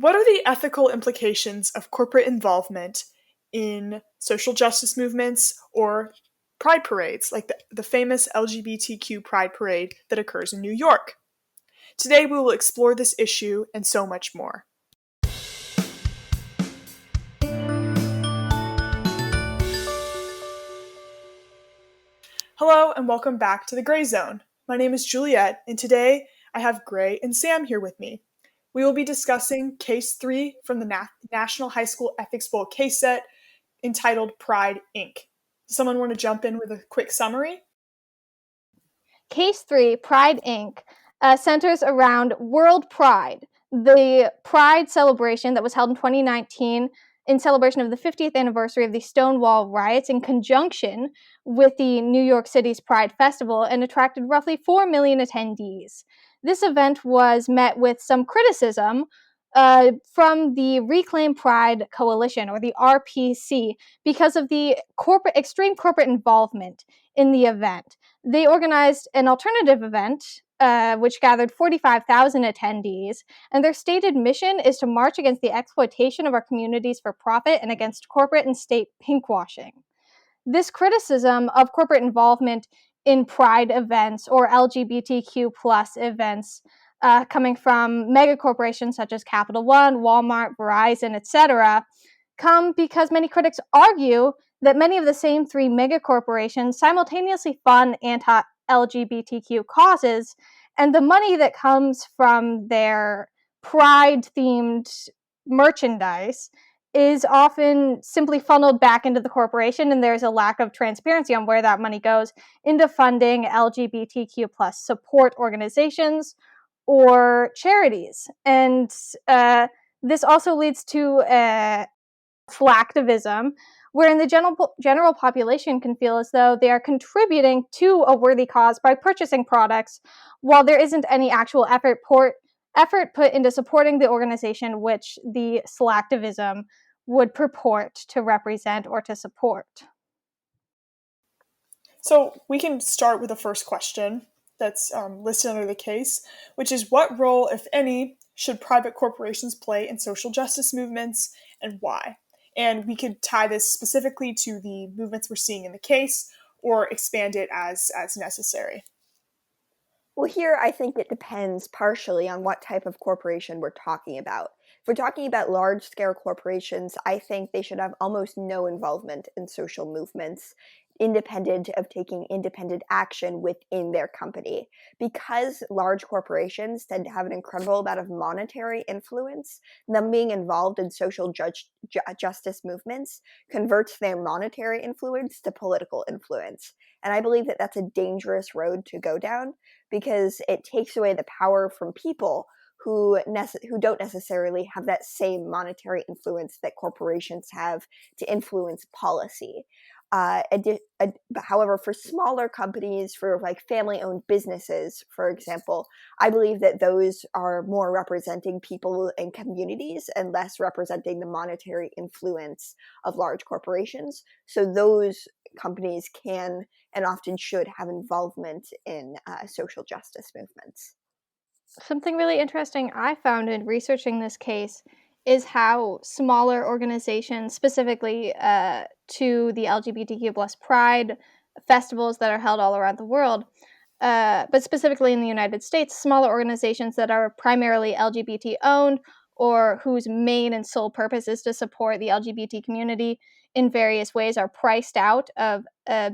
What are the ethical implications of corporate involvement in social justice movements or pride parades, like the famous LGBTQ pride parade that occurs in New York? Today we will explore this issue and so much more. Hello and welcome back to the Gray Zone. My name is Juliet, and today I have Gray and Sam here with me. We will be discussing Case 3 from the National High School Ethics Bowl case set entitled Pride, Inc. Does someone want to jump in with a quick summary? Case 3, Pride, Inc., centers around World Pride, the Pride celebration that was held in 2019 in celebration of the 50th anniversary of the Stonewall riots in conjunction with the New York City's Pride Festival and attracted roughly 4 million attendees. This event was met with some criticism from the Reclaim Pride Coalition, or the RPC, because of the extreme corporate involvement in the event. They organized an alternative event, which gathered 45,000 attendees, and their stated mission is to march against the exploitation of our communities for profit and against corporate and state pinkwashing. This criticism of corporate involvement in Pride events or LGBTQ plus events coming from mega corporations such as Capital One, Walmart, Verizon, etc., come because many critics argue that many of the same three mega corporations simultaneously fund anti-LGBTQ causes, and the money that comes from their Pride-themed merchandise is often simply funneled back into the corporation, and there's a lack of transparency on where that money goes into funding LGBTQ plus support organizations or charities. And this also leads to slacktivism, wherein the general population can feel as though they are contributing to a worthy cause by purchasing products, while there isn't any actual effort put into supporting the organization which the slacktivism would purport to represent or to support. So we can start with the first question that's listed under the case, which is what role, if any, should private corporations play in social justice movements and why? And we could tie this specifically to the movements we're seeing in the case or expand it as necessary. Well, here I think it depends partially on what type of corporation we're talking about. If we're talking about large-scale corporations, I think they should have almost no involvement in social movements, independent of taking independent action within their company. Because large corporations tend to have an incredible amount of monetary influence, them being involved in social justice movements converts their monetary influence to political influence. And I believe that that's a dangerous road to go down, because it takes away the power from people who don't necessarily have that same monetary influence that corporations have to influence policy. However, for smaller companies, for like family-owned businesses, for example, I believe that those are more representing people and communities and less representing the monetary influence of large corporations. So those companies can and often should have involvement in social justice movements. Something really interesting I found in researching this case is how smaller organizations, specifically to the LGBTQ plus Pride festivals that are held all around the world, but specifically in the United States, smaller organizations that are primarily LGBT owned or whose main and sole purpose is to support the LGBT community in various ways are priced out of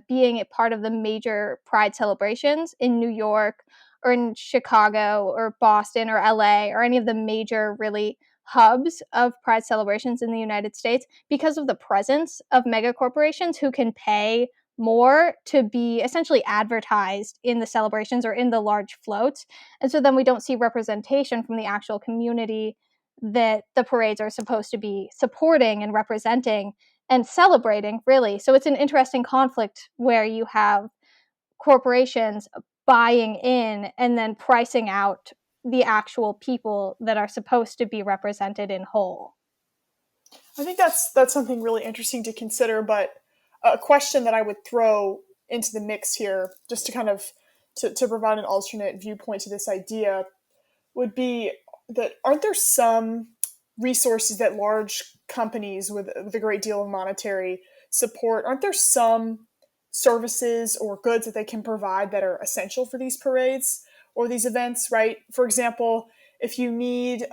being a part of the major Pride celebrations in New York or in Chicago or Boston or LA or any of the major really hubs of Pride celebrations in the United States, because of the presence of mega corporations who can pay more to be essentially advertised in the celebrations or in the large floats. And so then we don't see representation from the actual community that the parades are supposed to be supporting and representing and celebrating, really. So it's an interesting conflict where you have corporations buying in and then pricing out the actual people that are supposed to be represented in whole. I think that's something really interesting to consider, but a question that I would throw into the mix here, just to kind of to provide an alternate viewpoint to this idea, would be that aren't there some resources that large companies with a great deal of monetary support, aren't there some services or goods that they can provide that are essential for these parades or these events, right? For example, if you need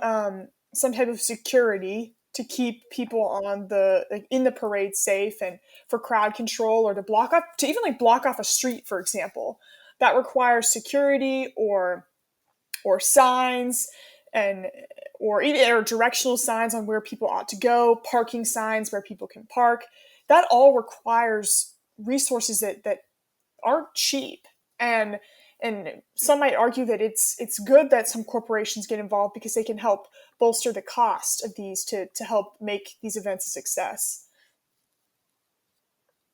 some type of security to keep people on the like, in the parade safe and for crowd control, or to block off to even like block off a street, for example, that requires security or signs, and or even or directional signs on where people ought to go, parking signs where people can park. That all requires resources that aren't cheap. And some might argue that it's good that some corporations get involved because they can help bolster the cost of these to help make these events a success.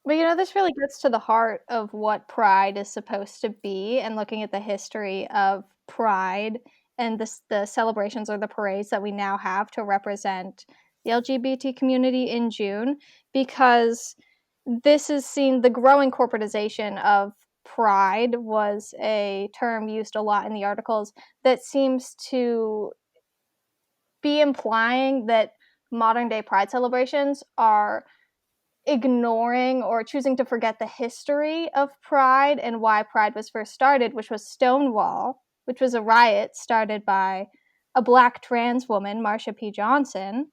But this really gets to the heart of what Pride is supposed to be, and looking at the history of Pride and the celebrations or the parades that we now have to represent the LGBT community in June, because this is seen, the growing corporatization of Pride was a term used a lot in the articles that seems to be implying that modern day Pride celebrations are ignoring or choosing to forget the history of Pride and why Pride was first started, which was Stonewall, which was a riot started by a Black trans woman, Marsha P. Johnson,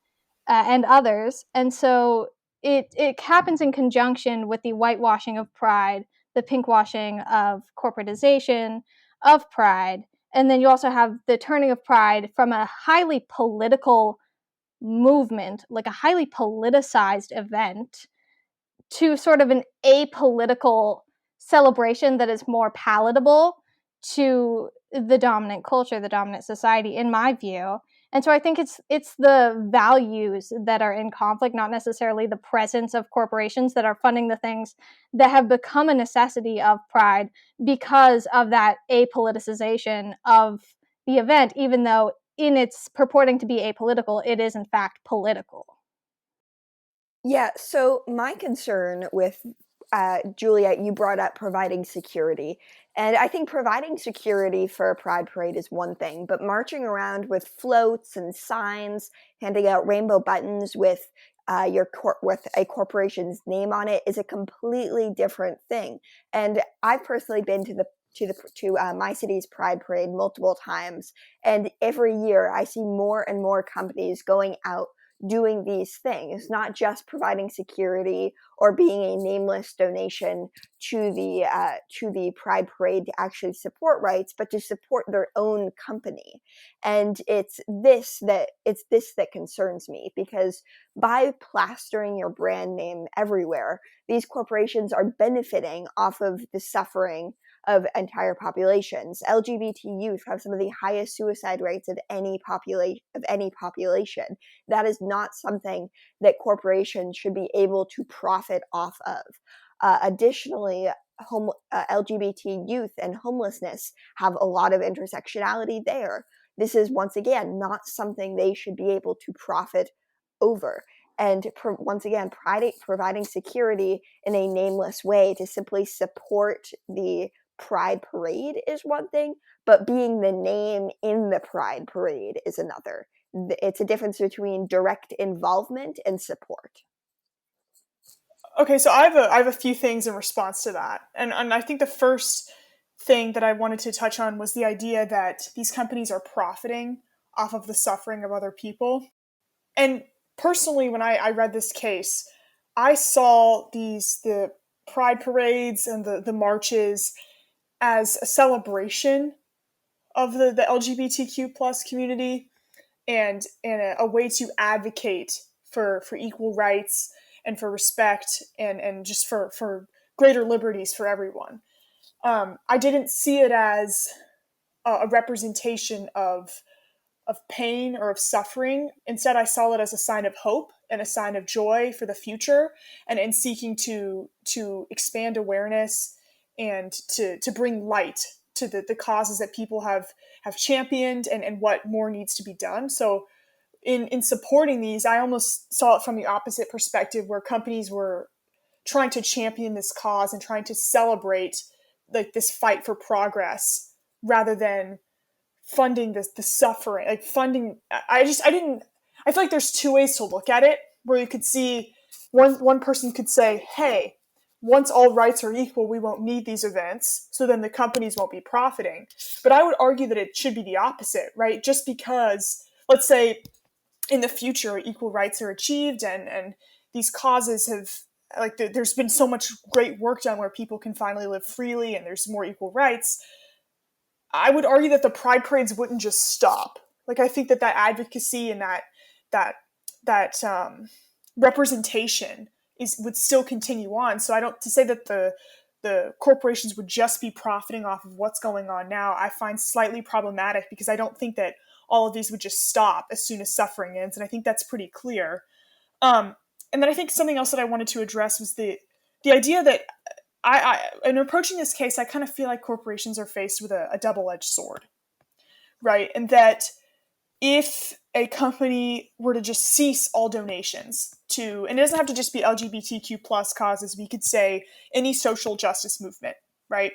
and others. And so it happens in conjunction with the whitewashing of Pride, the pinkwashing of corporatization of Pride. And then you also have the turning of Pride from a highly political movement, like a highly politicized event, to sort of an apolitical celebration that is more palatable to the dominant culture, the dominant society, in my view. And so I think it's the values that are in conflict, not necessarily the presence of corporations that are funding the things that have become a necessity of Pride because of that apoliticization of the event, even though in its purporting to be apolitical, it is in fact political. Yeah, so my concern with Juliet, you brought up providing security. And I think providing security for a pride parade is one thing, but marching around with floats and signs, handing out rainbow buttons with with a corporation's name on it is a completely different thing. And I've personally been to my city's pride parade multiple times, and every year I see more and more companies going out doing these things, not just providing security or being a nameless donation to the Pride Parade to actually support rights, but to support their own company. And it's this that concerns me, because by plastering your brand name everywhere, these corporations are benefiting off of the suffering of entire populations. LGBT youth have some of the highest suicide rates of any population. That is not something that corporations should be able to profit off of. Additionally, LGBT youth and homelessness have a lot of intersectionality there. This is, once again, not something they should be able to profit over. And once again, providing security in a nameless way to simply support the Pride Parade is one thing, but being the name in the Pride Parade is another. It's a difference between direct involvement and support. Okay, so I have a few things in response to that, and I think the first thing that I wanted to touch on was the idea that these companies are profiting off of the suffering of other people. And personally, when I read this case, I saw the pride parades and the marches as a celebration of the LGBTQ plus community, and a way to advocate for equal rights and for respect, and just for greater liberties for everyone. I didn't see it as a representation of pain or of suffering. Instead, I saw it as a sign of hope and a sign of joy for the future, and in seeking to expand awareness and to bring light to the causes that people have championed, and what more needs to be done. So in supporting these, I almost saw it from the opposite perspective, where companies were trying to champion this cause and trying to celebrate like this fight for progress, rather than funding the suffering, like funding. I I feel like there's two ways to look at it, where you could see one person could say, hey, once all rights are equal, we won't need these events, so then the companies won't be profiting. But I would argue that it should be the opposite, right? Just because, let's say, in the future, equal rights are achieved and these causes have, like, there's been so much great work done where people can finally live freely and there's more equal rights. I would argue that the pride parades wouldn't just stop. Like, I think that advocacy and that representation would still continue on. So to say that the corporations would just be profiting off of what's going on now, I find slightly problematic, because I don't think that all of these would just stop as soon as suffering ends, and I think that's pretty clear. And then I think something else that I wanted to address was the idea that in approaching this case, I kind of feel like corporations are faced with a double-edged sword, right? And that if a company were to just cease all donations to, and it doesn't have to just be LGBTQ plus causes, we could say any social justice movement, right?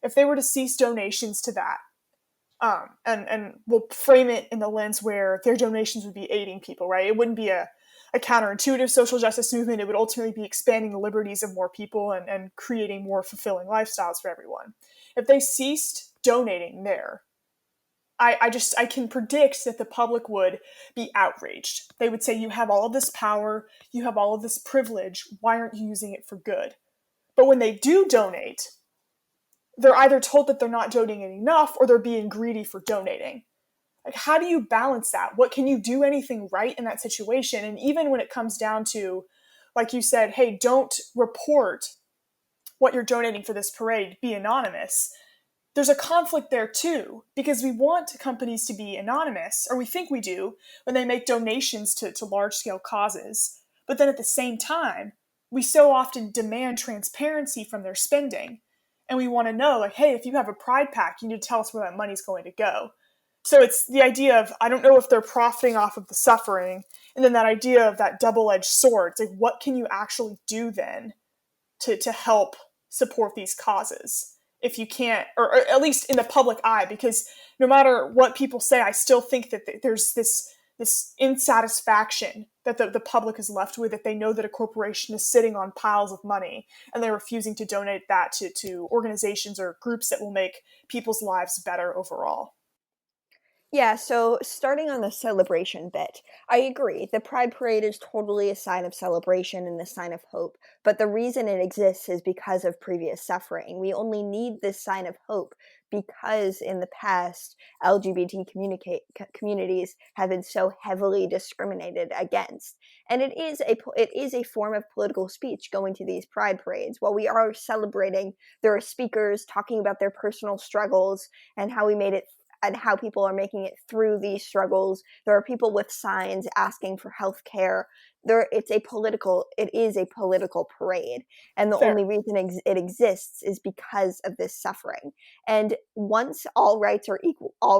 If they were to cease donations to that, and we'll frame it in the lens where their donations would be aiding people, right? It wouldn't be a counterintuitive social justice movement. It would ultimately be expanding the liberties of more people and creating more fulfilling lifestyles for everyone. If they ceased donating there, I can predict that the public would be outraged. They would say, you have all of this power, you have all of this privilege, why aren't you using it for good? But when they do donate, they're either told that they're not donating enough or they're being greedy for donating. Like, how do you balance that? What can you do anything right in that situation? And even when it comes down to, like you said, hey, don't report what you're donating for this parade, be anonymous. There's a conflict there too, because we want companies to be anonymous, or we think we do, when they make donations to large-scale causes. But then at the same time, we so often demand transparency from their spending. And we want to know, like, hey, if you have a pride pack, you need to tell us where that money's going to go. So it's the idea of, I don't know if they're profiting off of the suffering, and then that idea of that double-edged sword. It's like, what can you actually do then to help support these causes if you can't, or at least in the public eye? Because no matter what people say, I still think that there's this insatisfaction that the public is left with, that they know that a corporation is sitting on piles of money and they're refusing to donate that to organizations or groups that will make people's lives better overall. Yeah, so starting on the celebration bit, I agree. The Pride Parade is totally a sign of celebration and a sign of hope, but the reason it exists is because of previous suffering. We only need this sign of hope because in the past, LGBT communities have been so heavily discriminated against. And it is a form of political speech going to these Pride Parades. While we are celebrating, there are speakers talking about their personal struggles and how we made it and how people are making it through these struggles. There are people with signs asking for health care. It is a political parade. And the Fair. only reason it exists is because of this suffering. And once all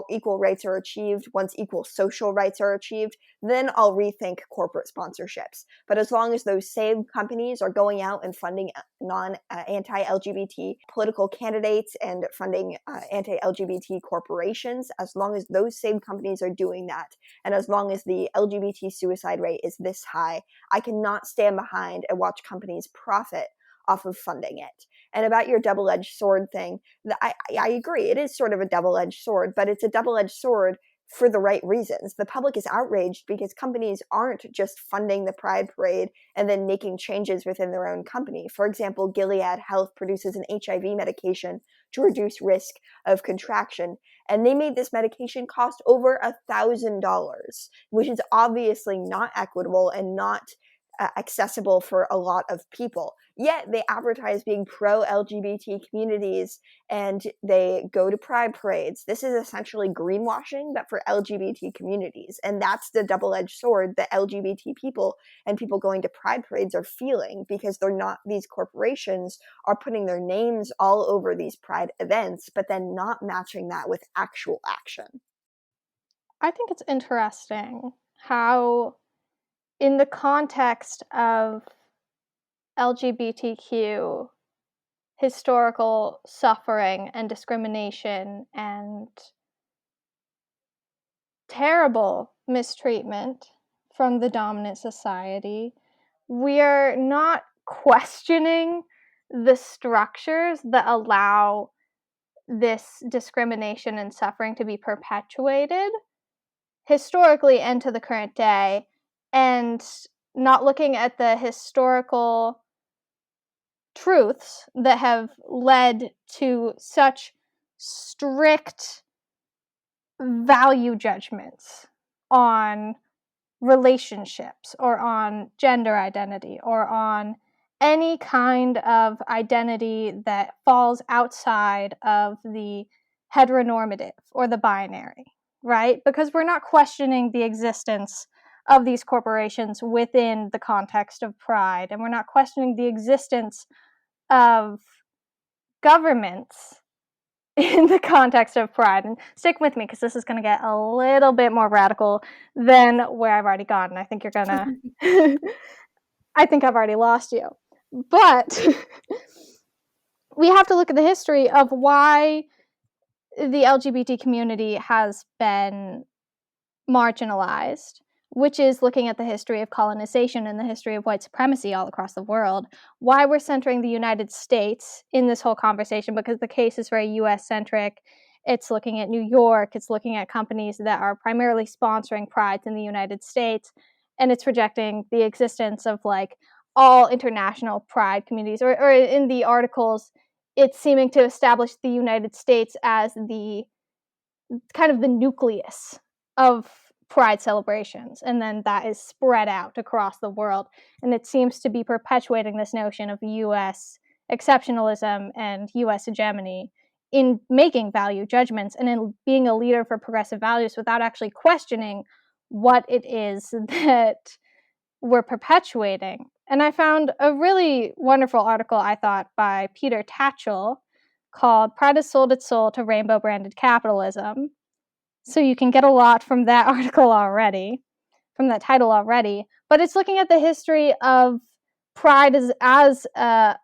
equal rights are achieved, once equal social rights are achieved, then I'll rethink corporate sponsorships. But as long as those same companies are going out and funding anti-LGBT political candidates and funding anti-LGBT corporations, as long as those same companies are doing that, and as long as the LGBT suicide rate is this high, I cannot stand behind and watch companies profit off of funding it. And about your double-edged sword thing, I agree. It is sort of a double-edged sword, but it's a double-edged sword for the right reasons. The public is outraged because companies aren't just funding the Pride Parade and then making changes within their own company. For example, Gilead Health produces an HIV medication to reduce risk of contraction, and they made this medication cost over $1,000, which is obviously not equitable and not accessible for a lot of people. Yet they advertise being pro-LGBT communities and they go to pride parades. This is essentially greenwashing, but for LGBT communities. And that's the double-edged sword that LGBT people and people going to pride parades are feeling, because these corporations are putting their names all over these pride events, but then not matching that with actual action. I think it's interesting how, in the context of LGBTQ historical suffering and discrimination and terrible mistreatment from the dominant society. We are not questioning the structures that allow this discrimination and suffering to be perpetuated historically and to the current day, and not looking at the historical truths that have led to such strict value judgments on relationships or on gender identity or on any kind of identity that falls outside of the heteronormative or the binary, right? Because we're not questioning the existence of these corporations within the context of pride, and we're not questioning the existence of governments in the context of pride. And stick with me because this is going to get a little bit more radical than where I've already gone. And I think you're going to, I think I've already lost you. But we have to look at the history of why the LGBT community has been marginalized, which is looking at the history of colonization and the history of white supremacy all across the world. Why we're centering the United States in this whole conversation, because the case is very US-centric. It's looking at New York. It's looking at companies that are primarily sponsoring prides in the United States. And it's rejecting the existence of like all international pride communities. Or in the articles, it's seeming to establish the United States as the kind of the nucleus of pride celebrations, and then that is spread out across the world, and it seems to be perpetuating this notion of US exceptionalism and US hegemony in making value judgments and in being a leader for progressive values without actually questioning what it is that we're perpetuating. And I found a really wonderful article, I thought, by Peter Tatchell called "Pride Has Sold Its Soul to Rainbow Branded Capitalism." So you can get a lot from that article already, from that title already. But it's looking at the history of pride as a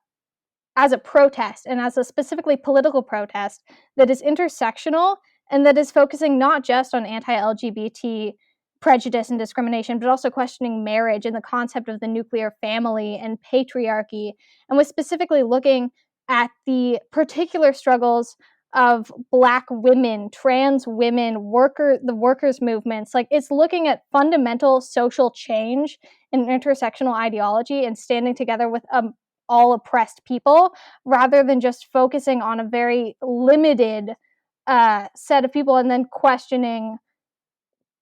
protest, and as a specifically political protest that is intersectional and that is focusing not just on anti-LGBT prejudice and discrimination, but also questioning marriage and the concept of the nuclear family and patriarchy, and was specifically looking at the particular struggles of Black women, trans women, the workers' movements. Like, it's looking at fundamental social change and intersectional ideology and standing together with all oppressed people, rather than just focusing on a very limited set of people and then questioning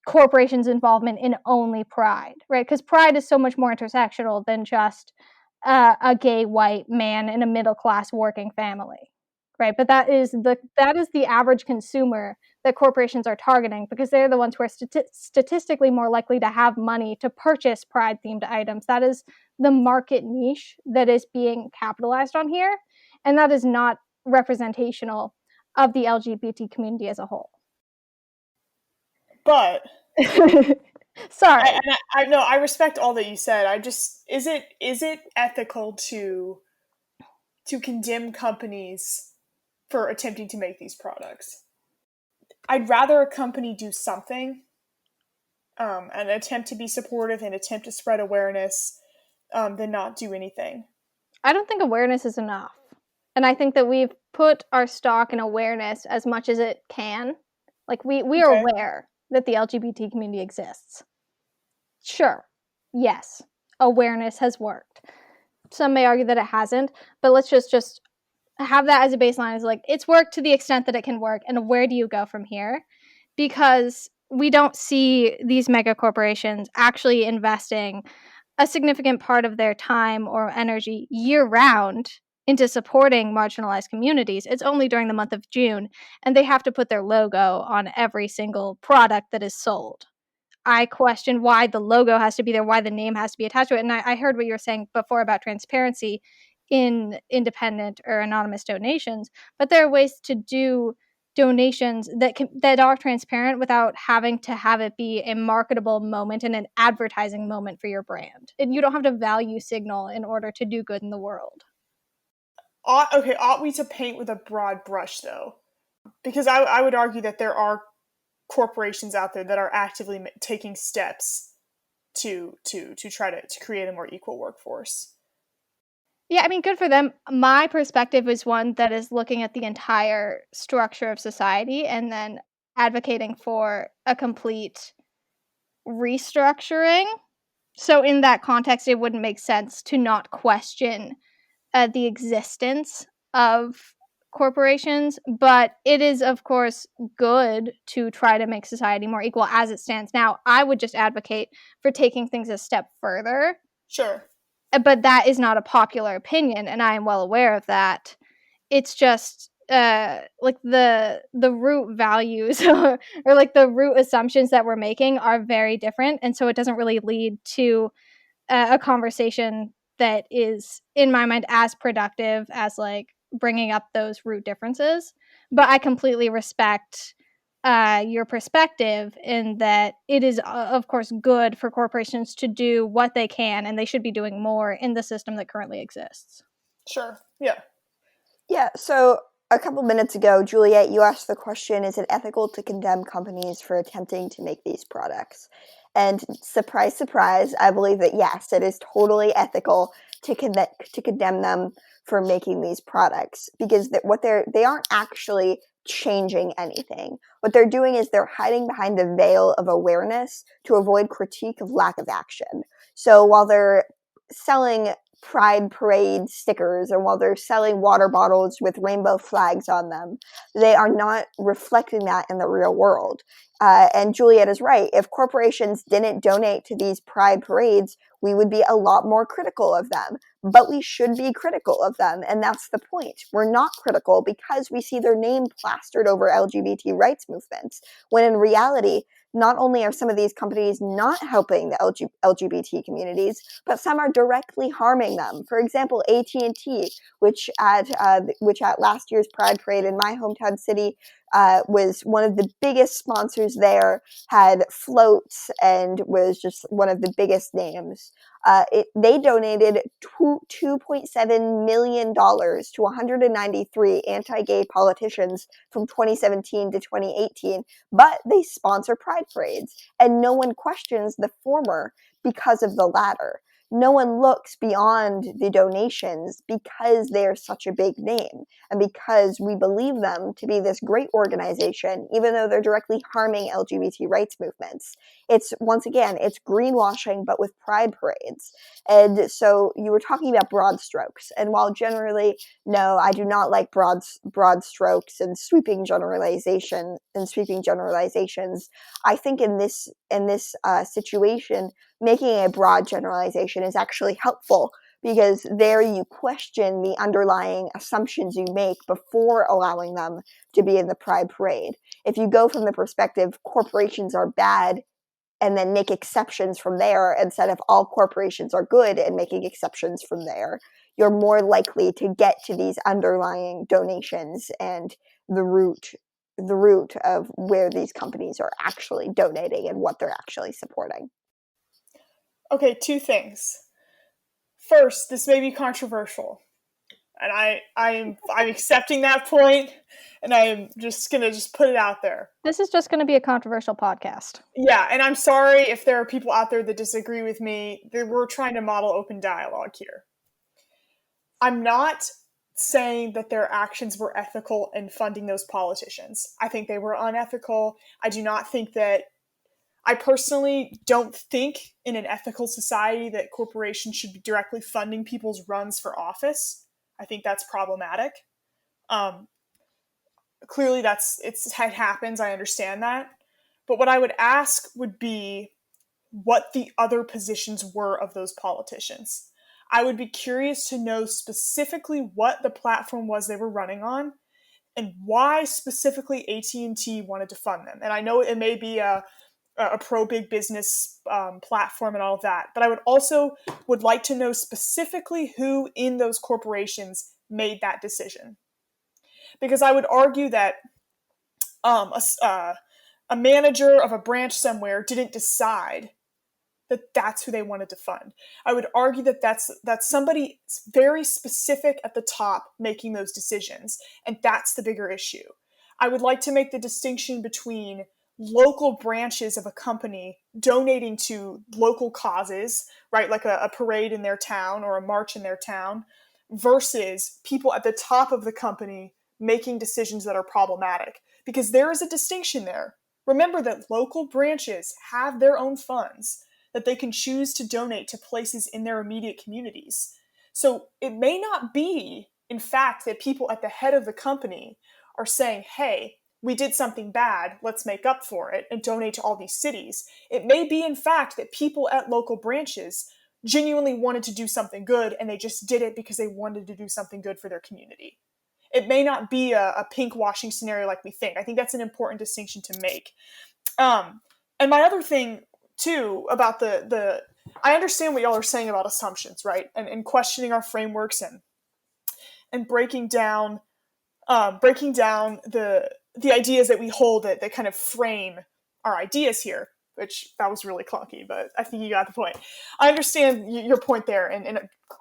corporations' involvement in only pride, right? Because pride is so much more intersectional than just a gay white man in a middle-class working family, right? But that is the average consumer that corporations are targeting, because they're the ones who are statistically more likely to have money to purchase pride-themed items. That is the market niche that is being capitalized on here, and that is not representational of the LGBT community as a whole. But sorry, I respect all that you said. I just, is it ethical to condemn companies for attempting to make these products? I'd rather a company do something, and attempt to be supportive and attempt to spread awareness, than not do anything. I don't think awareness is enough. And I think that we've put our stock in awareness as much as it can. Like, we are aware that the LGBT community exists. Sure, yes, awareness has worked. Some may argue that it hasn't, but let's just have that as a baseline. Is like, it's worked to the extent that it can work, and where do you go from here? Because we don't see these mega corporations actually investing a significant part of their time or energy year-round into supporting marginalized communities. It's only during the month of June, and they have to put their logo on every single product that is sold. I question why the logo has to be there, why the name has to be attached to it. And I heard what you were saying before about transparency in independent or anonymous donations, but there are ways to do donations that are transparent without having to have it be a marketable moment and an advertising moment for your brand. And you don't have to value signal in order to do good in the world. Ought we to paint with a broad brush, though? Because I would argue that there are corporations out there that are actively taking steps to try to create a more equal workforce. Yeah, I mean, good for them. My perspective is one that is looking at the entire structure of society and then advocating for a complete restructuring. So in that context, it wouldn't make sense to not question the existence of corporations, but it is, of course, good to try to make society more equal as it stands now. I would just advocate for taking things a step further. Sure. But that is not a popular opinion, and I am well aware of that. It's just like the root values or like the root assumptions that we're making are very different, and so it doesn't really lead to a conversation that is, in my mind, as productive as like bringing up those root differences. But I completely respect your perspective in that it is, of course, good for corporations to do what they can, and they should be doing more in the system that currently exists. Sure. Yeah. Yeah, so a couple minutes ago, Juliet, you asked the question, is it ethical to condemn companies for attempting to make these products? And surprise, surprise, I believe that yes, it is totally ethical to condemn them for making these products, because they aren't actually changing anything. What they're doing is they're hiding behind the veil of awareness to avoid critique of lack of action. So while they're selling Pride Parade stickers, and while they're selling water bottles with rainbow flags on them, they are not reflecting that in the real world. And Juliet is right. If corporations didn't donate to these Pride parades, we would be a lot more critical of them. But we should be critical of them, and that's the point. We're not critical because we see their name plastered over LGBT rights movements, when in reality, not only are some of these companies not helping the LGBT communities, but some are directly harming them. For example, AT&T, which at last year's Pride Parade in my hometown city was one of the biggest sponsors there, had floats, and was just one of the biggest names. They donated $2.7 million to 193 anti-gay politicians from 2017 to 2018, but they sponsor pride parades, and no one questions the former because of the latter. No one looks beyond the donations because they're such a big name and because we believe them to be this great organization, even though they're directly harming LGBT rights movements. It's, once again, it's greenwashing, but with pride parades. And so you were talking about broad strokes. And while generally, no, I do not like broad strokes and sweeping generalizations, I think in this situation, making a broad generalization is actually helpful, because there you question the underlying assumptions you make before allowing them to be in the Pride Parade. If you go from the perspective corporations are bad and then make exceptions from there, instead of all corporations are good and making exceptions from there, you're more likely to get to these underlying donations and the root of where these companies are actually donating and what they're actually supporting. Okay, two things. First, this may be controversial, and I'm accepting that point, and I am just gonna put it out there. This is just going to be a controversial podcast. Yeah, and I'm sorry if there are people out there that disagree with me. We're trying to model open dialogue here. I'm not saying that their actions were ethical in funding those politicians. I think they were unethical. I personally don't think in an ethical society that corporations should be directly funding people's runs for office. I think that's problematic. Clearly it happens. I understand that. But what I would ask would be what the other positions were of those politicians. I would be curious to know specifically what the platform was they were running on and why specifically AT&T wanted to fund them. And I know it may be a pro big business platform and all of that, but I would like to know specifically who in those corporations made that decision. Because I would argue that a manager of a branch somewhere didn't decide that that's who they wanted to fund. I would argue that that's somebody very specific at the top making those decisions, and that's the bigger issue. I would like to make the distinction between local branches of a company donating to local causes, right, like a parade in their town or a march in their town, versus people at the top of the company making decisions that are problematic. Because there is a distinction there. Remember that local branches have their own funds that they can choose to donate to places in their immediate communities. So it may not be, in fact, that people at the head of the company are saying, hey, we did something bad, let's make up for it and donate to all these cities. It may be, in fact, that people at local branches genuinely wanted to do something good and they just did it because they wanted to do something good for their community. It may not be a pink washing scenario like we think. I think that's an important distinction to make. And my other thing, too, about I understand what y'all are saying about assumptions, right? And questioning our frameworks and breaking down the ideas that we hold that kind of frame our ideas here, which that was really clunky, but I think you got the point. I understand your point there and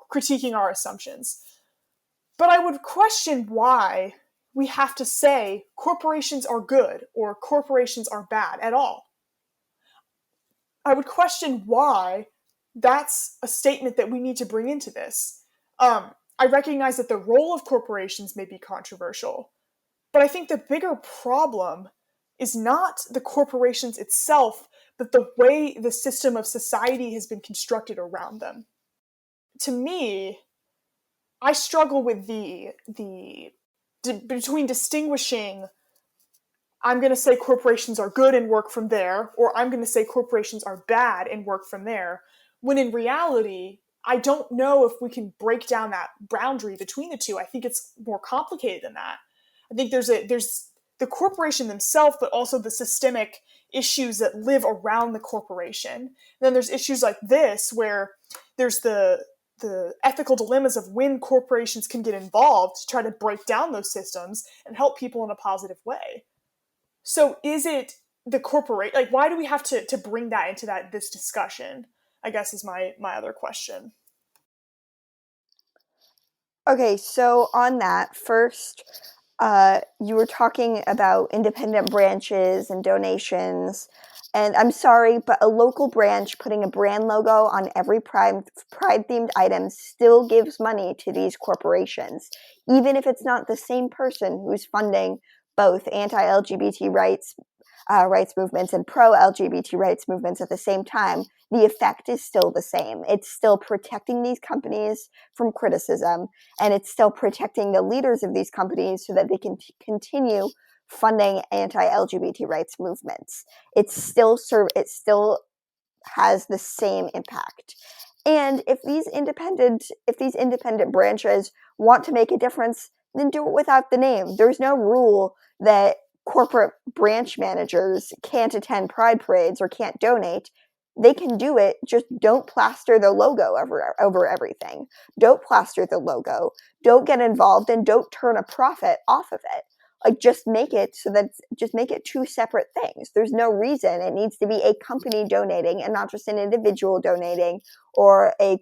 critiquing our assumptions. But I would question why we have to say corporations are good or corporations are bad at all. I would question why that's a statement that we need to bring into this. I recognize that the role of corporations may be controversial, but I think the bigger problem is not the corporations itself, but the way the system of society has been constructed around them. To me, I struggle with between distinguishing, I'm going to say corporations are good and work from there, or I'm going to say corporations are bad and work from there, when in reality, I don't know if we can break down that boundary between the two. I think it's more complicated than that. I think there's the corporation themselves, but also the systemic issues that live around the corporation. And then there's issues like this, where there's the ethical dilemmas of when corporations can get involved to try to break down those systems and help people in a positive way. So is it the corporate, like, why do we have to bring that into this discussion, I guess, is my other question. Okay, so on that, first, you were talking about independent branches and donations, and I'm sorry, but a local branch putting a brand logo on every Pride-themed item still gives money to these corporations, even if it's not the same person who's funding both anti-LGBT rights movements and pro-LGBT rights movements at the same time. The effect is still the same. It's still protecting these companies from criticism, and it's still protecting the leaders of these companies so that they can continue funding anti-LGBT rights movements. It still has the same impact. And if these independent branches want to make a difference, then do it without the name. There's no rule that corporate branch managers can't attend pride parades or can't donate. They can do it, just don't plaster the logo over everything. Don't plaster the logo. Don't get involved and don't turn a profit off of it. Like, just make it two separate things. There's no reason it needs to be a company donating and not just an individual donating, or a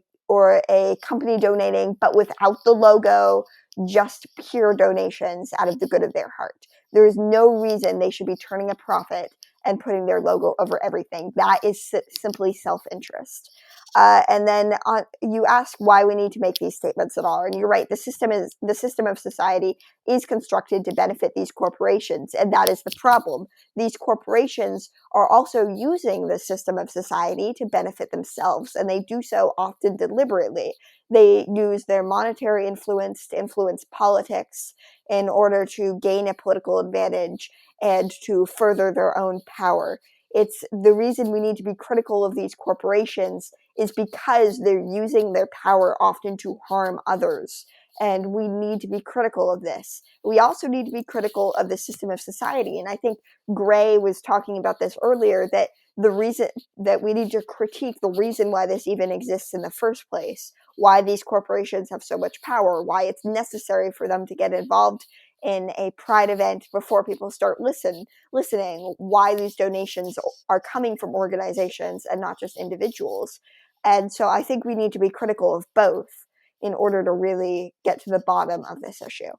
company donating but without the logo, just pure donations out of the good of their heart. There is no reason they should be turning a profit and putting their logo over everything. That is simply self-interest. And then you ask why we need to make these statements at all. And you're right, the system of society is constructed to benefit these corporations, and that is the problem. These corporations are also using the system of society to benefit themselves, and they do so often deliberately. They use their monetary influence to influence politics in order to gain a political advantage and to further their own power. It's the reason we need to be critical of these corporations is because they're using their power often to harm others. And we need to be critical of this. We also need to be critical of the system of society. And I think Gray was talking about this earlier, that the reason that we need to critique the reason why this even exists in the first place, why these corporations have so much power, why it's necessary for them to get involved in a pride event before people start listening, why these donations are coming from organizations and not just individuals. And so I think we need to be critical of both in order to really get to the bottom of this issue.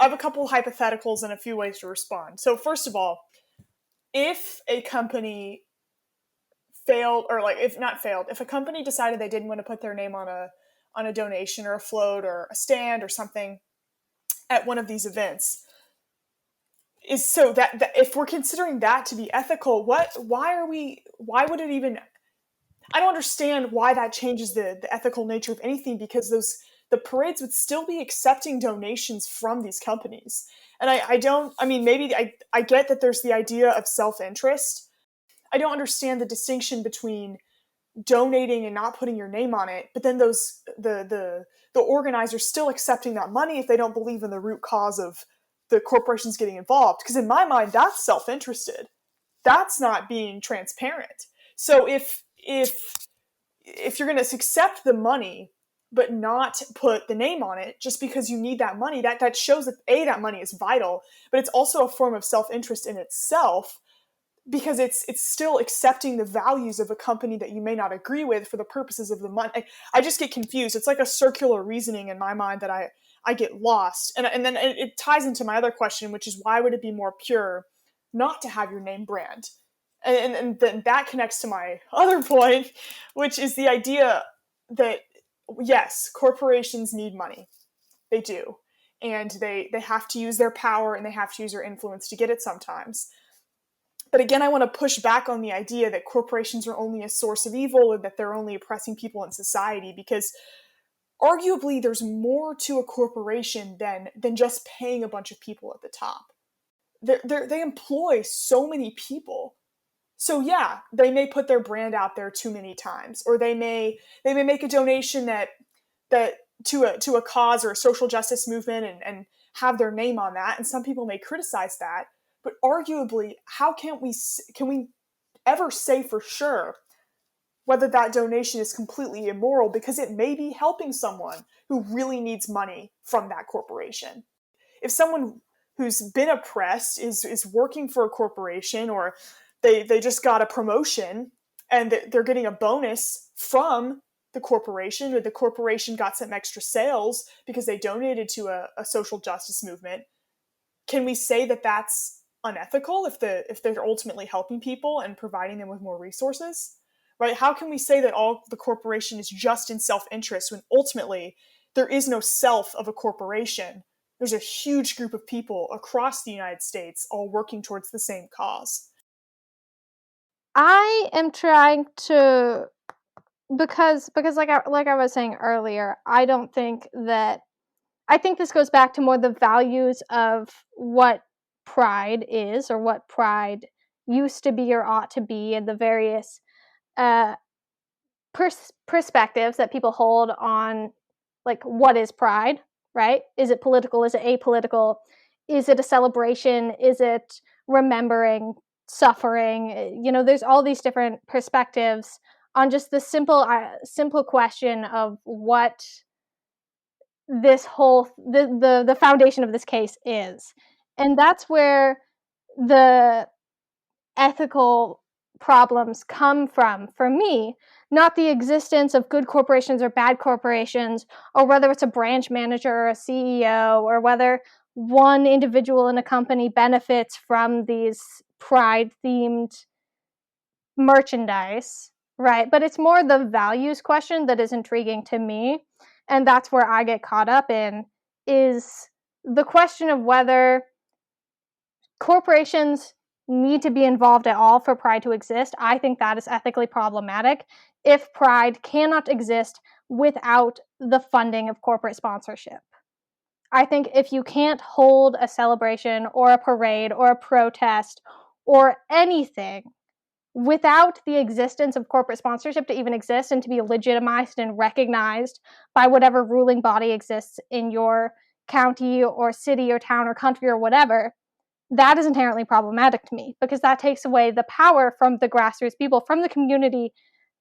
I have a couple hypotheticals and a few ways to respond. So first of all, if a company failed, or like if not failed, if a company decided they didn't want to put their name on a donation or a float or a stand or something at one of these events, is so that if we're considering that to be ethical, why would it even, I don't understand why that changes the ethical nature of anything, because the parades would still be accepting donations from these companies. And I get that there's the idea of self-interest. I don't understand the distinction between donating and not putting your name on it, but then the organizers still accepting that money if they don't believe in the root cause of the corporations getting involved. Because in my mind, that's self-interested. That's not being transparent. So if you're going to accept the money but not put the name on it just because you need that money, that shows that that money is vital, but it's also a form of self-interest in itself, because it's still accepting the values of a company that you may not agree with for the purposes of the money. I just get confused. It's like a circular reasoning in my mind that I get lost. And then it ties into my other question, which is, why would it be more pure not to have your name brand? And then that connects to my other point, which is the idea that, yes, corporations need money. They do. And they have to use their power and they have to use their influence to get it sometimes. But again, I want to push back on the idea that corporations are only a source of evil or that they're only oppressing people in society, because arguably there's more to a corporation than just paying a bunch of people at the top. They employ so many people. So yeah, they may put their brand out there too many times, or they may make a donation that to a cause or a social justice movement and have their name on that, and some people may criticize that. But arguably, how can we ever say for sure whether that donation is completely immoral, because it may be helping someone who really needs money from that corporation? If someone who's been oppressed is working for a corporation, or they just got a promotion and they're getting a bonus from the corporation, or the corporation got some extra sales because they donated to a social justice movement, can we say that that's unethical if they're ultimately helping people and providing them with more resources? Right? How can we say that all the corporation is just in self-interest when ultimately there is no self of a corporation? There's a huge group of people across the United States all working towards the same cause. I am trying to, because like I was saying earlier, I think this goes back to more the values of what pride is, or what pride used to be or ought to be, and the various perspectives that people hold on, like, what is pride, right? Is it political? Is it apolitical? Is it a celebration? Is it remembering suffering? There's all these different perspectives on just the simple question of what this whole the foundation of this case is. And that's where the ethical problems come from for me, not the existence of good corporations or bad corporations, or whether it's a branch manager or a CEO, or whether one individual in a company benefits from these pride themed merchandise, right? But it's more the values question that is intriguing to me. And that's where I get caught up in, is the question of whether corporations need to be involved at all for pride to exist. I think that is ethically problematic if pride cannot exist without the funding of corporate sponsorship. I think if you can't hold a celebration or a parade or a protest or anything without the existence of corporate sponsorship to even exist and to be legitimized and recognized by whatever ruling body exists in your county or city or town or country or whatever, that is inherently problematic to me, because that takes away the power from the grassroots people, from the community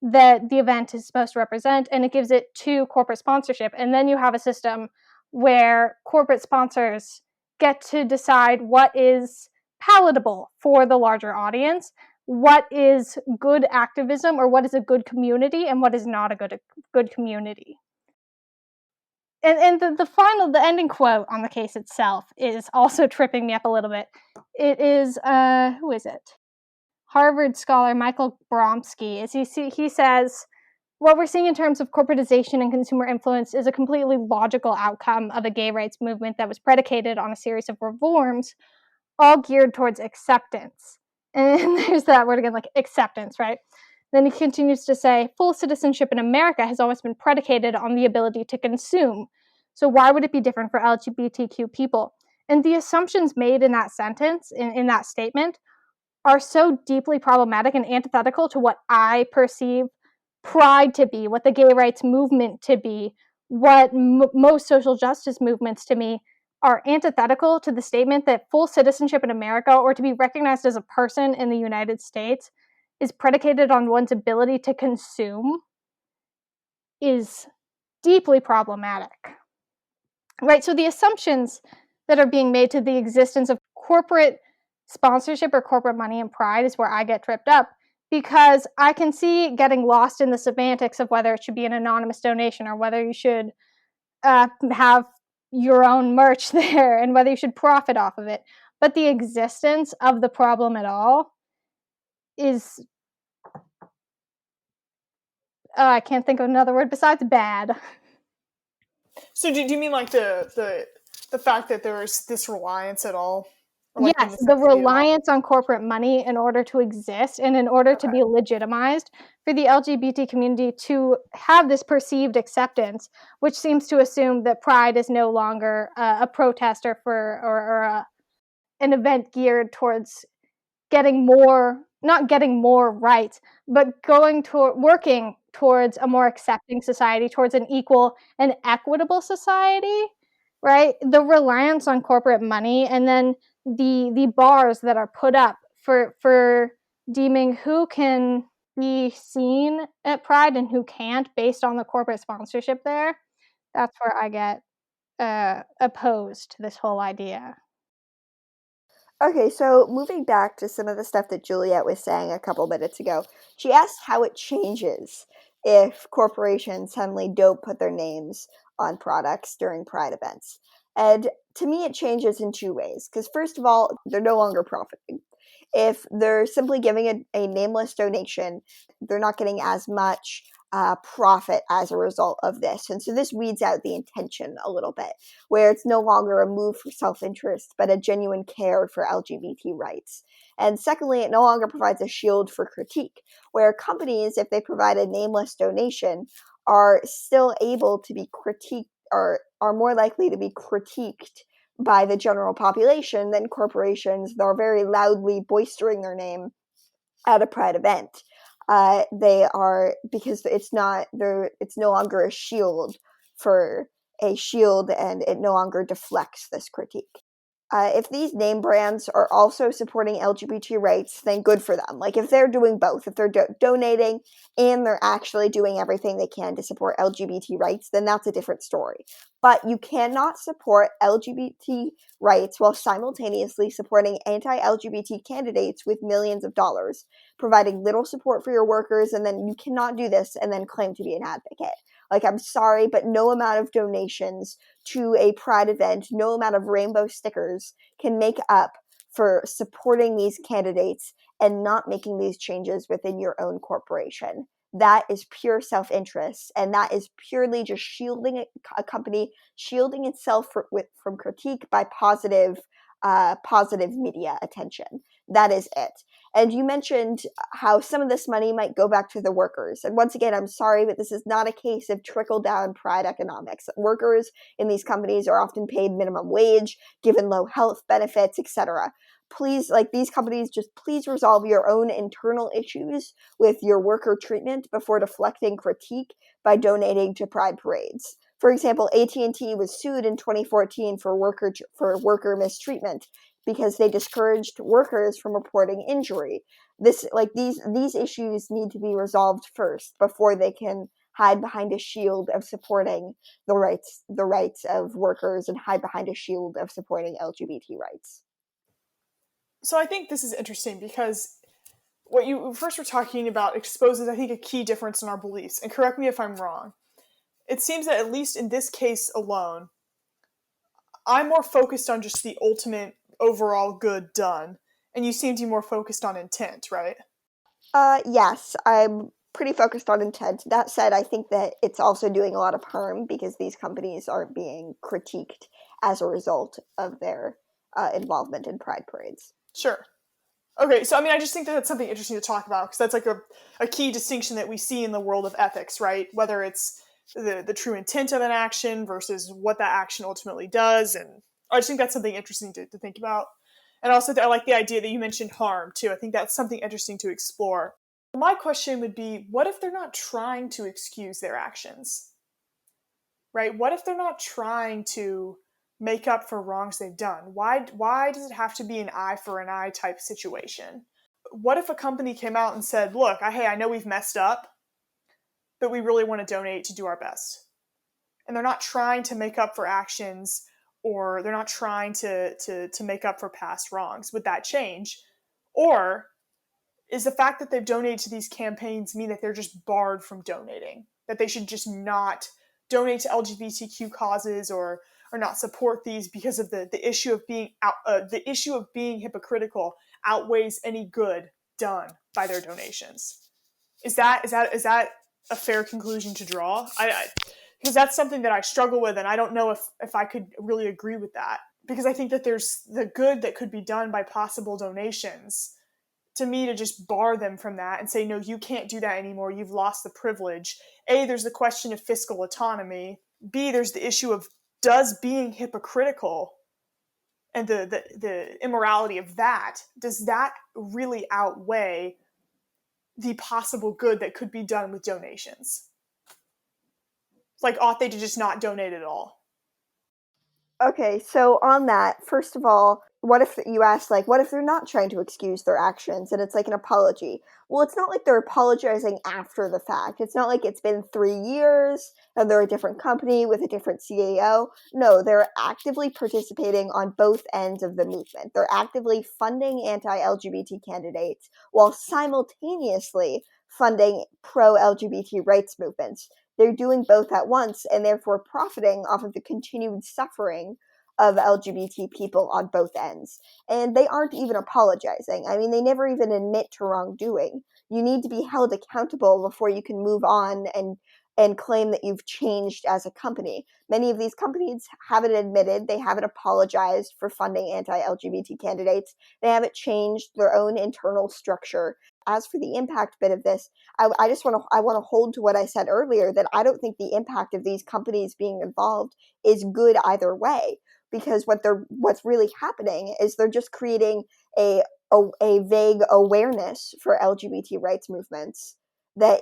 that the event is supposed to represent, and it gives it to corporate sponsorship. And then you have a system where corporate sponsors get to decide what is palatable for the larger audience, what is good activism, or what is a good community, and what is not a good community. the ending quote on the case itself is also tripping me up a little bit. It is, who is it? Harvard scholar Michael Bromsky. He says, what we're seeing in terms of corporatization and consumer influence is a completely logical outcome of a gay rights movement that was predicated on a series of reforms, all geared towards acceptance. And there's that word again, like acceptance, right? Then he continues to say, full citizenship in America has always been predicated on the ability to consume. So why would it be different for LGBTQ people? And the assumptions made in that sentence, in that statement, are so deeply problematic and antithetical to what I perceive Pride to be, what the gay rights movement to be, what most social justice movements to me are antithetical to the statement that full citizenship in America, or to be recognized as a person in the United States, is predicated on one's ability to consume, is deeply problematic. Right? So the assumptions that are being made to the existence of corporate sponsorship or corporate money and pride is where I get tripped up, because I can see getting lost in the semantics of whether it should be an anonymous donation or whether you should have your own merch there and whether you should profit off of it. But the existence of the problem at all is, I can't think of another word besides bad. So do you mean like the fact that there is this reliance at all? Like yes, the reliance on corporate money in order to exist and in order to be legitimized for the LGBT community to have this perceived acceptance, which seems to assume that Pride is no longer a protester or an event geared towards not getting more rights, but working towards a more accepting society, towards an equal and equitable society, right? The reliance on corporate money, and then the bars that are put up for deeming who can be seen at Pride and who can't based on the corporate sponsorship there. That's where I get opposed to this whole idea. Okay, so moving back to some of the stuff that Juliet was saying a couple minutes ago, she asked how it changes if corporations suddenly don't put their names on products during Pride events. And to me, it changes in two ways. Because first of all, they're no longer profiting. If they're simply giving a nameless donation, they're not getting as much profit as a result of this. And so this weeds out the intention a little bit, where it's no longer a move for self-interest, but a genuine care for LGBT rights. And secondly, it no longer provides a shield for critique, where companies, if they provide a nameless donation, are still able to be critiqued, or are more likely to be critiqued by the general population than corporations that are very loudly boistering their name at a Pride event. They are, because it's no longer a shield and it no longer deflects this critique. If these name brands are also supporting LGBT rights, then good for them. Like if they're doing both, if they're donating and they're actually doing everything they can to support LGBT rights, then that's a different story. But you cannot support LGBT rights while simultaneously supporting anti-LGBT candidates with millions of dollars, providing little support for your workers, and then you cannot do this and then claim to be an advocate. Like, I'm sorry, but no amount of donations to a Pride event, no amount of rainbow stickers can make up for supporting these candidates and not making these changes within your own corporation. That is pure self-interest, and that is purely just shielding a company, shielding itself from critique by positive media attention. That is it. And you mentioned how some of this money might go back to the workers. And once again, I'm sorry, but this is not a case of trickle-down Pride economics. Workers in these companies are often paid minimum wage, given low health benefits, etc. Please, like these companies, just please resolve your own internal issues with your worker treatment before deflecting critique by donating to Pride parades. For example, AT&T was sued in 2014 for worker mistreatment because they discouraged workers from reporting injury. These issues need to be resolved first before they can hide behind a shield of supporting the rights of workers and hide behind a shield of supporting LGBT rights. So I think this is interesting because what you first were talking about exposes, I think, a key difference in our beliefs. And correct me if I'm wrong. it seems that at least in this case alone, I'm more focused on just the ultimate overall good done, and you seem to be more focused on intent, right? Yes, I'm pretty focused on intent. That said, I think that it's also doing a lot of harm because these companies are being critiqued as a result of their involvement in pride parades. Sure. Okay, so I mean, I just think that that's something interesting to talk about because that's like a key distinction that we see in the world of ethics, right? Whether it's the true intent of an action versus what that action ultimately does. And I just think that's something interesting to think about. And also, I like the idea that you mentioned harm too. I think that's something interesting to explore. My question would be, what if they're not trying to excuse their actions, right? What if they're not trying to make up for wrongs they've done? Why does it have to be an eye for an eye type situation? What if a company came out and said, look, hey, I know we've messed up, but we really want to donate to do our best. And they're not trying to make up for actions, or they're not trying to make up for past wrongs. Would that change? Or is the fact that they've donated to these campaigns mean that they're just barred from donating? That they should just not donate to LGBTQ causes or not support these because of the issue of being hypocritical outweighs any good done by their donations. Is that a fair conclusion to draw? Because that's something that I struggle with, and I don't know if I could really agree with that. Because I think that there's the good that could be done by possible donations. To me, to just bar them from that and say, no, you can't do that anymore. You've lost the privilege. A, there's the question of fiscal autonomy. B, there's the issue of does being hypocritical and the immorality of that, does that really outweigh the possible good that could be done with donations? Like, ought they to just not donate at all? Okay, so on that, first of all, what if you ask, like, what if they're not trying to excuse their actions and it's like an apology? Well, it's not like they're apologizing after the fact. It's not like it's been 3 years and they're a different company with a different CAO. No, they're actively participating on both ends of the movement. They're actively funding anti-LGBT candidates while simultaneously funding pro-LGBT rights movements. They're doing both at once and therefore profiting off of the continued suffering of LGBT people on both ends. And they aren't even apologizing. I mean, they never even admit to wrongdoing. You need to be held accountable before you can move on and claim that you've changed as a company. Many of these companies haven't admitted, they haven't apologized for funding anti-LGBT candidates. They haven't changed their own internal structure. As for the impact bit of this, I want to hold to what I said earlier, that I don't think the impact of these companies being involved is good either way, because what's really happening is they're just creating a vague awareness for LGBT rights movements that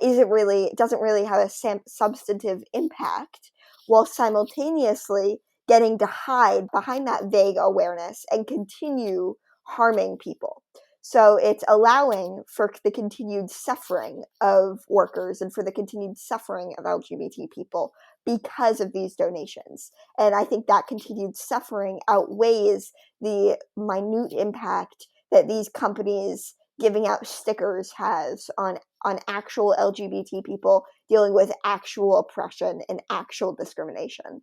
doesn't really have a substantive impact, while simultaneously getting to hide behind that vague awareness and continue harming people. So it's allowing for the continued suffering of workers and for the continued suffering of LGBT people because of these donations. And I think that continued suffering outweighs the minute impact that these companies giving out stickers has on actual LGBT people dealing with actual oppression and actual discrimination.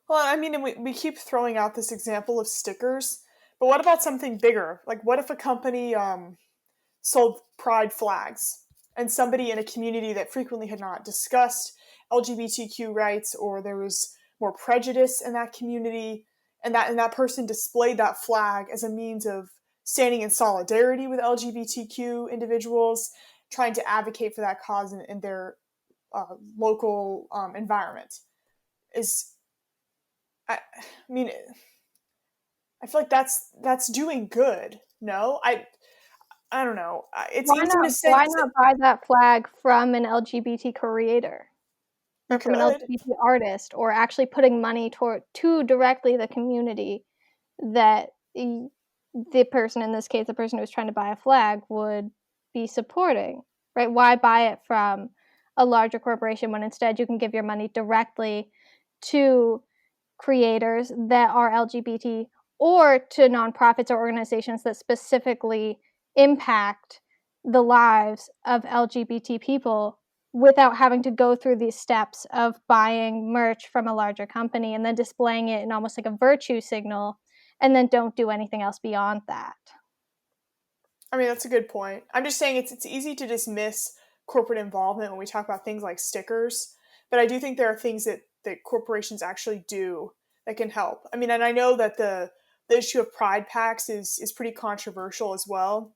Well, I mean, we keep throwing out this example of stickers, but what about something bigger? Like, what if a company sold pride flags and somebody in a community that frequently had not discussed LGBTQ rights, or there was more prejudice in that community, and that person displayed that flag as a means of standing in solidarity with LGBTQ individuals, trying to advocate for that cause in their local environment? I mean, I feel like that's doing good. No, I don't know. It's easy to say. Why not buy that flag from an LGBT creator or from an LGBT artist, or actually putting money to directly the community that the person, in this case, the person who's trying to buy a flag, would be supporting, right? Why buy it from a larger corporation when instead you can give your money directly to creators that are LGBT, or to nonprofits or organizations that specifically impact the lives of LGBT people without having to go through these steps of buying merch from a larger company and then displaying it in almost like a virtue signal, and then don't do anything else beyond that. I mean, that's a good point. I'm just saying it's easy to dismiss corporate involvement when we talk about things like stickers, but I do think there are things that corporations actually do that can help. I mean, and I know that the issue of pride packs is pretty controversial as well.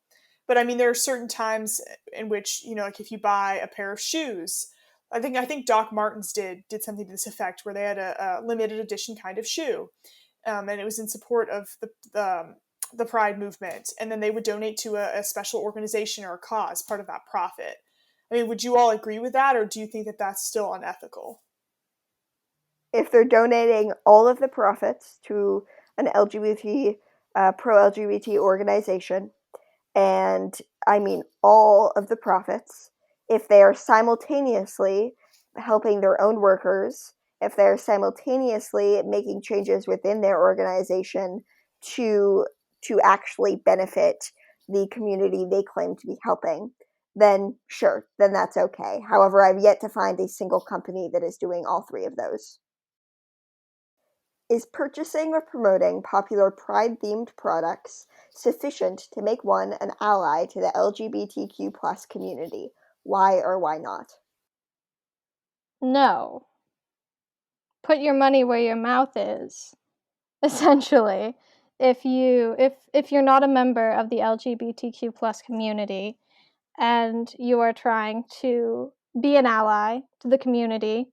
But I mean, there are certain times in which, like if you buy a pair of shoes, I think Doc Martens did something to this effect where they had a limited edition kind of shoe, and it was in support of the Pride movement, and then they would donate to a special organization or a cause, part of that profit. I mean, would you all agree with that, or do you think that that's still unethical? If they're donating all of the profits to an LGBT, pro LGBT organization, and I mean all of the profits, if they are simultaneously helping their own workers, if they're simultaneously making changes within their organization to actually benefit the community they claim to be helping, then sure, then that's okay. However, I've yet to find a single company that is doing all three of those. Is purchasing or promoting popular Pride-themed products sufficient to make one an ally to the LGBTQ plus community? Why or why not? No. Put your money where your mouth is, essentially. If you're not a member of the LGBTQ plus community and you are trying to be an ally to the community,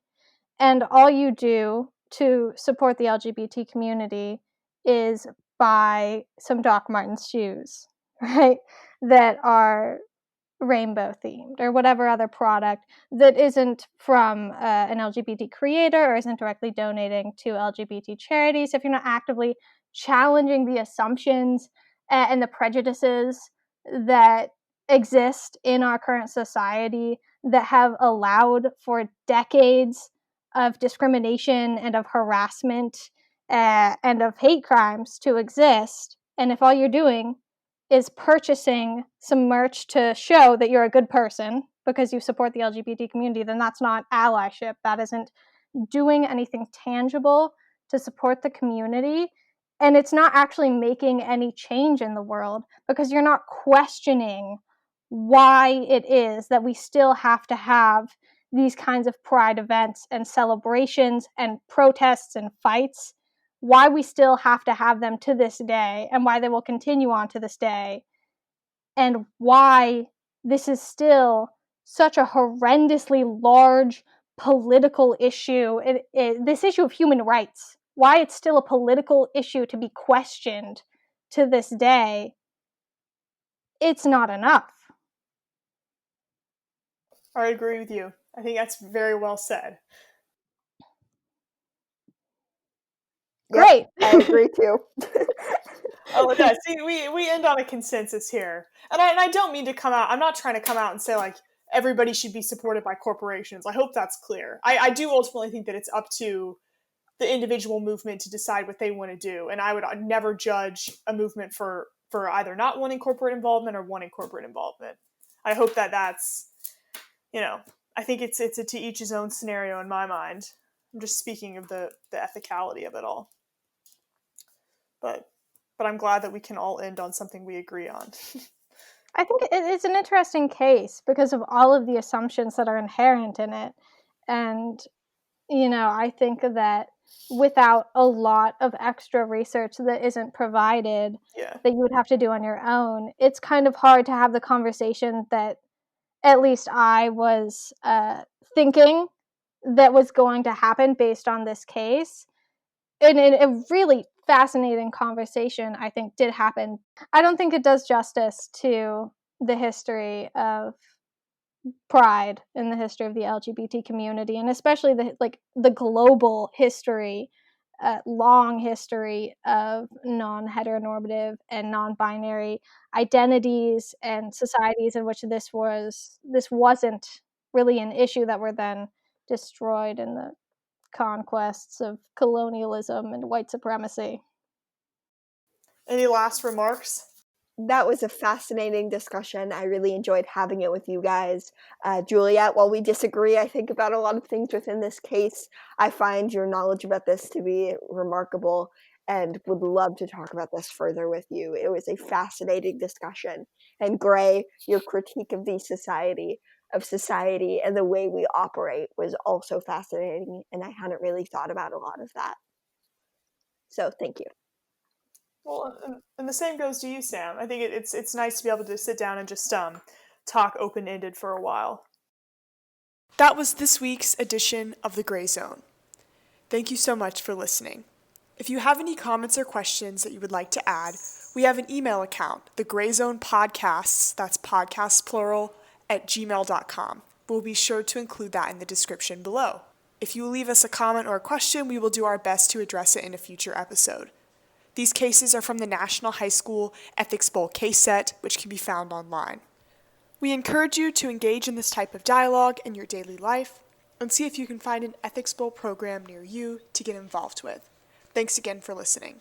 and all you do to support the LGBT community is buy some Doc Martens shoes, right? That are rainbow themed or whatever other product that isn't from an LGBT creator or isn't directly donating to LGBT charities. If you're not actively challenging the assumptions and the prejudices that exist in our current society that have allowed for decades of discrimination and of harassment and of hate crimes to exist, and if all you're doing is purchasing some merch to show that you're a good person because you support the LGBT community, then that's not allyship. That isn't doing anything tangible to support the community. And it's not actually making any change in the world because you're not questioning why it is that we still have to have these kinds of pride events and celebrations and protests and fights, why we still have to have them to this day and why they will continue on to this day, and why this is still such a horrendously large political issue. This issue of human rights, why it's still a political issue to be questioned to this day, it's not enough. I agree with you. I think that's very well said. Great. Yep, I agree too. Oh, yeah. See, we end on a consensus here, and I don't mean to come out. I'm not trying to come out and say like everybody should be supported by corporations. I hope that's clear. I do ultimately think that it's up to the individual movement to decide what they want to do, and I would never judge a movement for either not wanting corporate involvement or wanting corporate involvement. I hope that that's, I think it's a to each his own scenario in my mind. I'm just speaking of the ethicality of it all. But I'm glad that we can all end on something we agree on. I think it's an interesting case because of all of the assumptions that are inherent in it. And, I think that without a lot of extra research that isn't provided, Yeah. that you would have to do on your own, it's kind of hard to have the conversation that at least I was thinking that was going to happen based on this case. And a really fascinating conversation, I think, did happen. I don't think it does justice to the history of pride in the history of the LGBT community, and especially the global history, long history of non-heteronormative and non-binary identities and societies in which this wasn't really an issue that were then destroyed in the conquests of colonialism and white supremacy. Any last remarks? That was a fascinating discussion. I really enjoyed having it with you guys. Juliet, while we disagree, I think, about a lot of things within this case, I find your knowledge about this to be remarkable and would love to talk about this further with you. It was a fascinating discussion. And Gray, your critique of society and the way we operate was also fascinating, and I hadn't really thought about a lot of that. So thank you. Well, and the same goes to you, Sam. I think it's nice to be able to sit down and just talk open-ended for a while. That was this week's edition of The Gray Zone. Thank you so much for listening. If you have any comments or questions that you would like to add, we have an email account, The Gray Zone Podcasts, that's podcasts plural, @gmail.com. We'll be sure to include that in the description below. If you leave us a comment or a question, we will do our best to address it in a future episode. These cases are from the National High School Ethics Bowl case set, which can be found online. We encourage you to engage in this type of dialogue in your daily life and see if you can find an Ethics Bowl program near you to get involved with. Thanks again for listening.